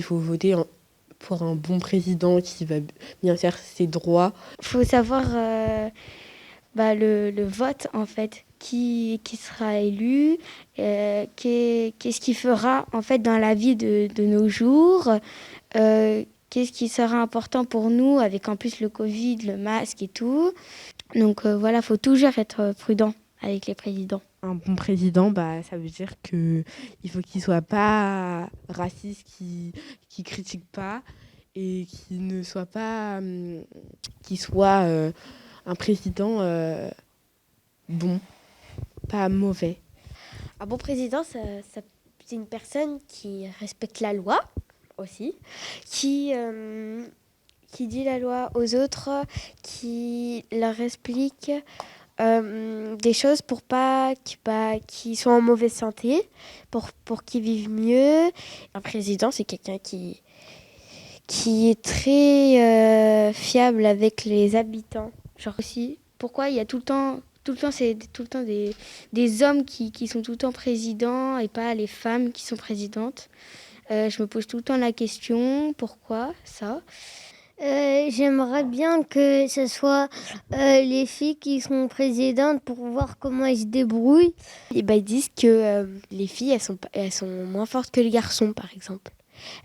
il faut voter pour un bon président qui va bien faire ses droits. Il faut savoir le vote, en fait, qui sera élu, qu'est-ce qu'il fera, en fait, dans la vie de nos jours, qu'est-ce qui sera important pour nous, avec en plus le Covid, le masque et tout. Donc voilà, il faut toujours être prudent avec les présidents. Un bon président, ça veut dire qu'il faut qu'il ne soit pas raciste, qu'il critique pas et qu'il ne soit pas... qu'il soit un président bon, pas mauvais. Un bon président, c'est une personne qui respecte la loi aussi, qui dit la loi aux autres, qui leur explique des choses pour pas qu'ils soient en mauvaise santé, pour qu'ils vivent mieux. Un président, c'est quelqu'un qui est très fiable avec les habitants. Genre aussi, pourquoi il y a tout le temps c'est tout le temps des hommes qui sont tout le temps présidents et pas les femmes qui sont présidentes. Je me pose tout le temps la question, pourquoi ça ? J'aimerais bien que ce soit les filles qui sont présidentes pour voir comment elles se débrouillent. Et ils disent que les filles, elles sont moins fortes que les garçons, par exemple.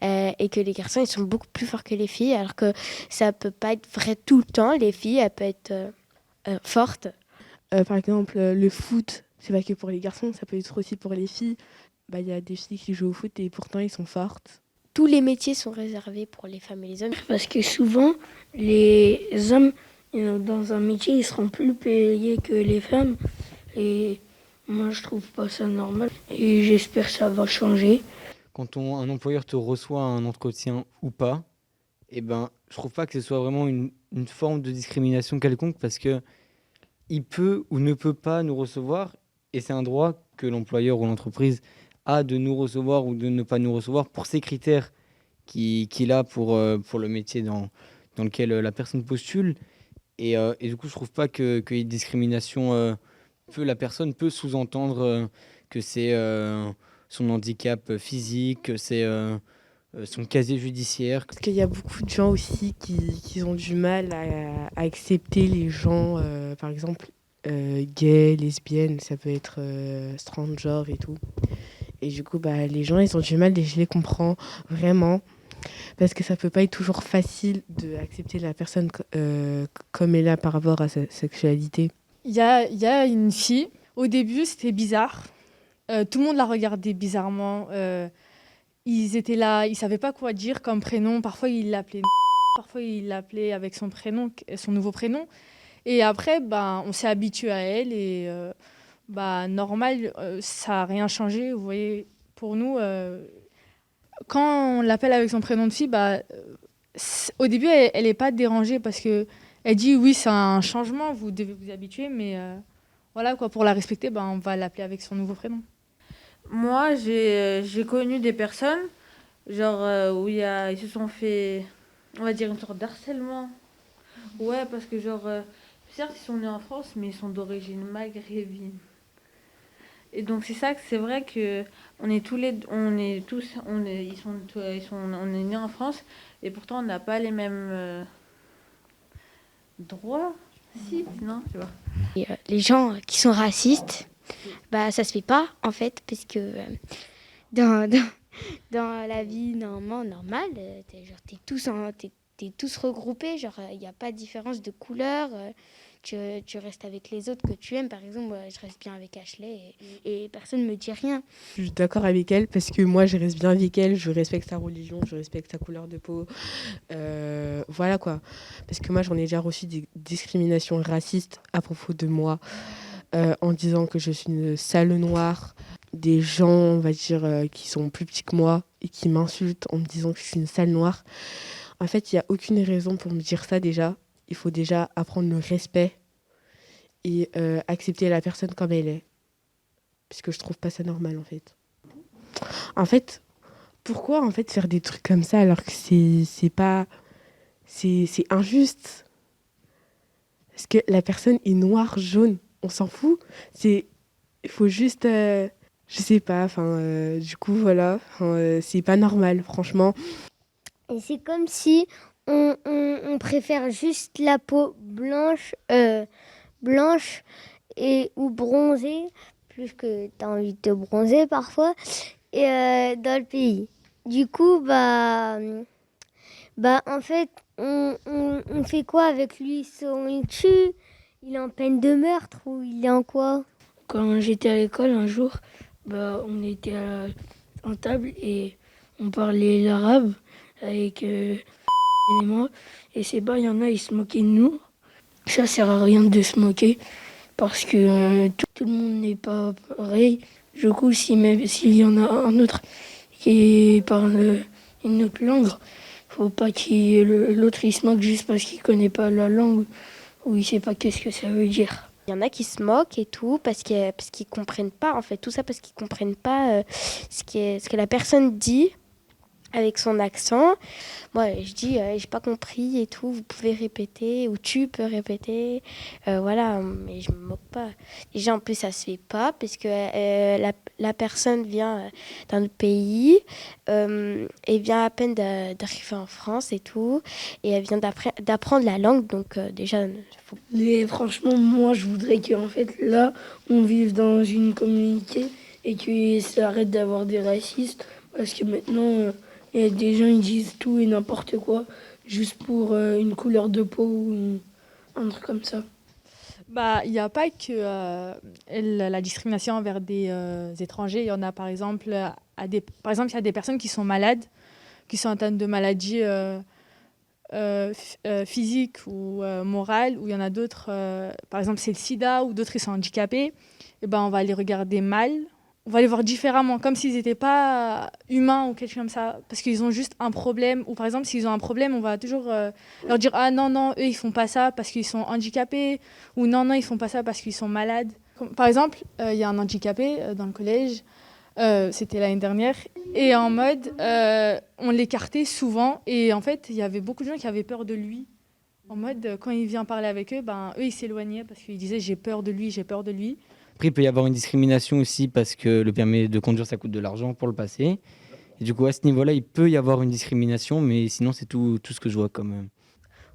Et que les garçons, ils sont beaucoup plus forts que les filles, alors que ça peut pas être vrai tout le temps. Les filles, elles peuvent être fortes. Par exemple, le foot, c'est pas que pour les garçons, ça peut être aussi pour les filles. Y a des filles qui jouent au foot et pourtant, ils sont fortes. Tous les métiers sont réservés pour les femmes et les hommes. Parce que souvent, les hommes, dans un métier, ils seront plus payés que les femmes. Et moi, je trouve pas ça normal. Et j'espère que ça va changer. Quand un employeur te reçoit à un entretien ou pas, je trouve pas que ce soit vraiment une forme de discrimination quelconque parce que il peut ou ne peut pas nous recevoir et c'est un droit que l'employeur ou l'entreprise a de nous recevoir ou de ne pas nous recevoir pour ces critères qu'il a pour le métier dans lequel la personne postule. Et du coup, je trouve pas qu'il y ait discrimination. La personne peut sous-entendre que c'est son handicap physique, que c'est son casier judiciaire. Parce qu'il y a beaucoup de gens aussi qui ont du mal à accepter les gens, par exemple, gays, lesbiennes, ça peut être transgenre et tout. Et du coup, les gens, ils ont du mal et je les comprends vraiment. Parce que ça peut pas être toujours facile d'accepter la personne comme elle est par rapport à sa sexualité. Il y a une fille, au début c'était bizarre, tout le monde la regardait bizarrement, ils étaient là, ils savaient pas quoi dire comme prénom, parfois ils l'appelaient parfois ils l'appelaient avec son prénom, son nouveau prénom, et après on s'est habitué à elle et normal, ça n'a rien changé, vous voyez, pour nous, quand on l'appelle avec son prénom de fille, au début elle n'est pas dérangée parce que elle dit oui, c'est un changement, vous devez vous habituer, mais voilà quoi, pour la respecter, on va l'appeler avec son nouveau prénom. Moi, j'ai connu des personnes, genre où ils se sont fait, on va dire, une sorte d'harcèlement. Ouais, parce que certes, ils sont nés en France, mais ils sont d'origine maghrébine. Et donc c'est ça que c'est vrai que on est nés en France et pourtant on n'a pas les mêmes droits. Si, non, tu vois. Et, les gens qui sont racistes, ça se fait pas en fait, parce que dans la vie normale, t'es tous regroupés, il n'y a pas de différence de couleur. Tu restes avec les autres que tu aimes. Par exemple, je reste bien avec Ashley et personne ne me dit rien. Je suis d'accord avec elle parce que moi, je reste bien avec elle. Je respecte sa religion, je respecte sa couleur de peau. Voilà quoi. Parce que moi, j'en ai déjà reçu des discriminations racistes à propos de moi en disant que je suis une sale noire. Des gens, on va dire, qui sont plus petits que moi et qui m'insultent en me disant que je suis une sale noire. En fait, il n'y a aucune raison pour me dire ça déjà. Il faut déjà apprendre le respect et accepter la personne comme elle est. Puisque je trouve pas ça normal, en fait. En fait, pourquoi en fait faire des trucs comme ça alors que c'est pas... C'est injuste. Parce que la personne est noire, jaune. On s'en fout. Il faut juste Je sais pas, enfin, du coup, voilà, c'est pas normal, franchement. Et c'est comme si on préfère juste la peau blanche ou bronzée, plus que tu as envie de te bronzer parfois, et dans le pays. Du coup, en fait, on fait quoi avec lui? On le tue? Il est en peine de meurtre ou il est en quoi? Quand j'étais à l'école un jour, on était en table et on parlait l'arabe avec et moi. Et il y en a, ils se moquaient de nous. Ça sert à rien de se moquer parce que tout le monde n'est pas pareil. Du coup, même s'il y en a un autre qui parle une autre langue, faut pas l'autre il se moque juste parce qu'il connaît pas la langue ou il sait pas qu'est-ce que ça veut dire. Il y en a qui se moquent et tout parce qu'ils comprennent pas, en fait, tout ça parce qu'ils comprennent pas ce que la personne dit avec son accent. Moi, je dis, j'ai pas compris et tout, vous pouvez répéter ou tu peux répéter. Voilà, mais je me moque pas. Déjà, en plus, ça se fait pas parce que la personne vient d'un autre pays et vient à peine d'arriver en France et tout. Et elle vient d'apprendre la langue, donc déjà, faut... Et franchement, moi, je voudrais qu'en fait, là, on vive dans une communauté et que ça arrête d'avoir des racistes parce que maintenant... il y a des gens, ils disent tout et n'importe quoi, juste pour une couleur de peau ou un truc comme ça. Il n'y a pas que la discrimination envers des étrangers. Il y en a, par exemple, il y a des personnes qui sont malades, qui sont atteintes de maladies physiques ou morales, ou il y en a d'autres, par exemple, c'est le sida, ou d'autres, ils sont handicapés. Et on va les regarder mal. On va les voir différemment, comme s'ils n'étaient pas humains ou quelque chose comme ça, parce qu'ils ont juste un problème. Ou par exemple, s'ils ont un problème, on va toujours leur dire « Ah non, non, eux, ils font pas ça parce qu'ils sont handicapés » ou « Non, non, ils font pas ça parce qu'ils sont malades ». Par exemple, il y a un handicapé dans le collège, c'était l'année dernière, et en mode, on l'écartait souvent, et en fait, il y avait beaucoup de gens qui avaient peur de lui. En mode, quand il vient parler avec eux, eux, ils s'éloignaient parce qu'ils disaient « J'ai peur de lui, j'ai peur de lui ». Après, il peut y avoir une discrimination aussi parce que le permis de conduire, ça coûte de l'argent pour le passer. Et du coup, à ce niveau-là, il peut y avoir une discrimination, mais sinon, c'est tout ce que je vois comme...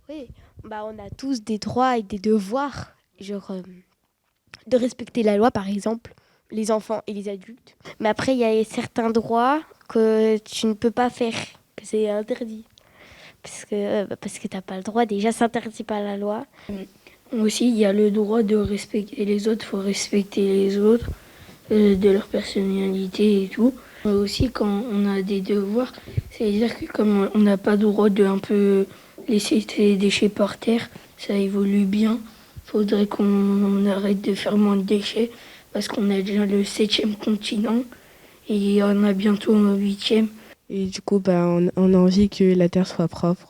Oui, on a tous des droits et des devoirs, genre de respecter la loi, par exemple, les enfants et les adultes. Mais après, il y a certains droits que tu ne peux pas faire, que c'est interdit. Parce que tu n'as pas le droit, déjà, ça s'interdit par la loi. Aussi, il y a le droit de respecter les autres, il faut respecter les autres, de leur personnalité et tout. Aussi, quand on a des devoirs, c'est-à-dire que comme on n'a pas le droit de un peu laisser ses déchets par terre, ça évolue bien. Il faudrait qu'on arrête de faire moins de déchets parce qu'on a déjà le 7e continent et on a bientôt un 8e. Et du coup, on a envie que la Terre soit propre.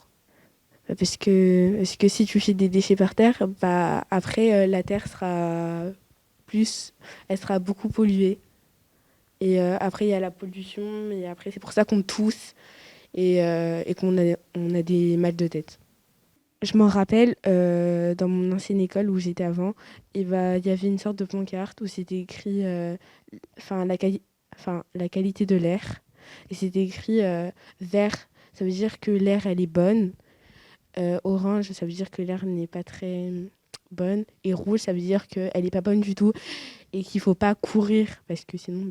Parce que si tu jettes des déchets par terre, après, la Terre elle sera beaucoup polluée. Et après, il y a la pollution, et après, c'est pour ça qu'on tousse et on a des mal de tête. Je m'en rappelle, dans mon ancienne école où j'étais avant, il y avait une sorte de pancarte où c'était écrit la qualité de l'air. Et c'était écrit vert, ça veut dire que l'air, elle est bonne. Orange, ça veut dire que l'air n'est pas très bonne. Et rouge, ça veut dire qu'elle n'est pas bonne du tout et qu'il ne faut pas courir parce que sinon,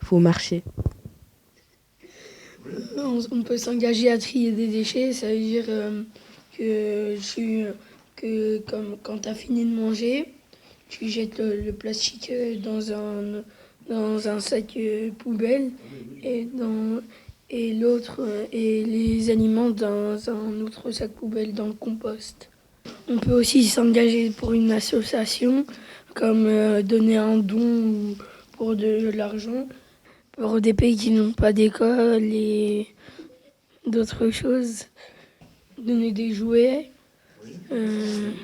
faut marcher. On peut s'engager à trier des déchets, ça veut dire comme quand tu as fini de manger, tu jettes le plastique dans un sac poubelle et l'autre et les aliments dans un autre sac poubelle dans le compost. On peut aussi s'engager pour une association comme donner un don ou pour de l'argent pour des pays qui n'ont pas d'école et d'autres choses. Donner des jouets, des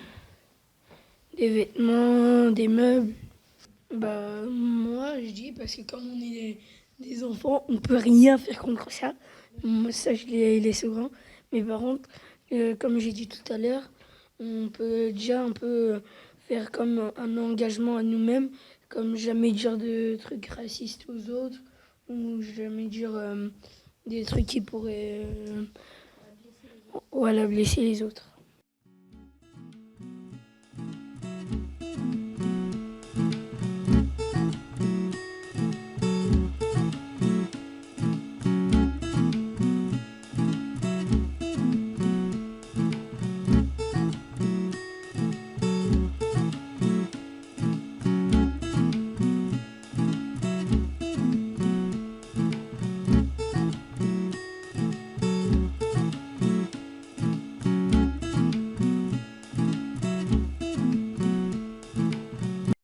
vêtements, des meubles. Moi, je dis parce que comme on est des enfants, on peut rien faire contre ça. Moi, ça, je l'ai souvent. Mais par contre, comme j'ai dit tout à l'heure, on peut déjà un peu faire comme un engagement à nous-mêmes, comme jamais dire de trucs racistes aux autres ou jamais dire des trucs qui pourraient voilà, blesser les autres.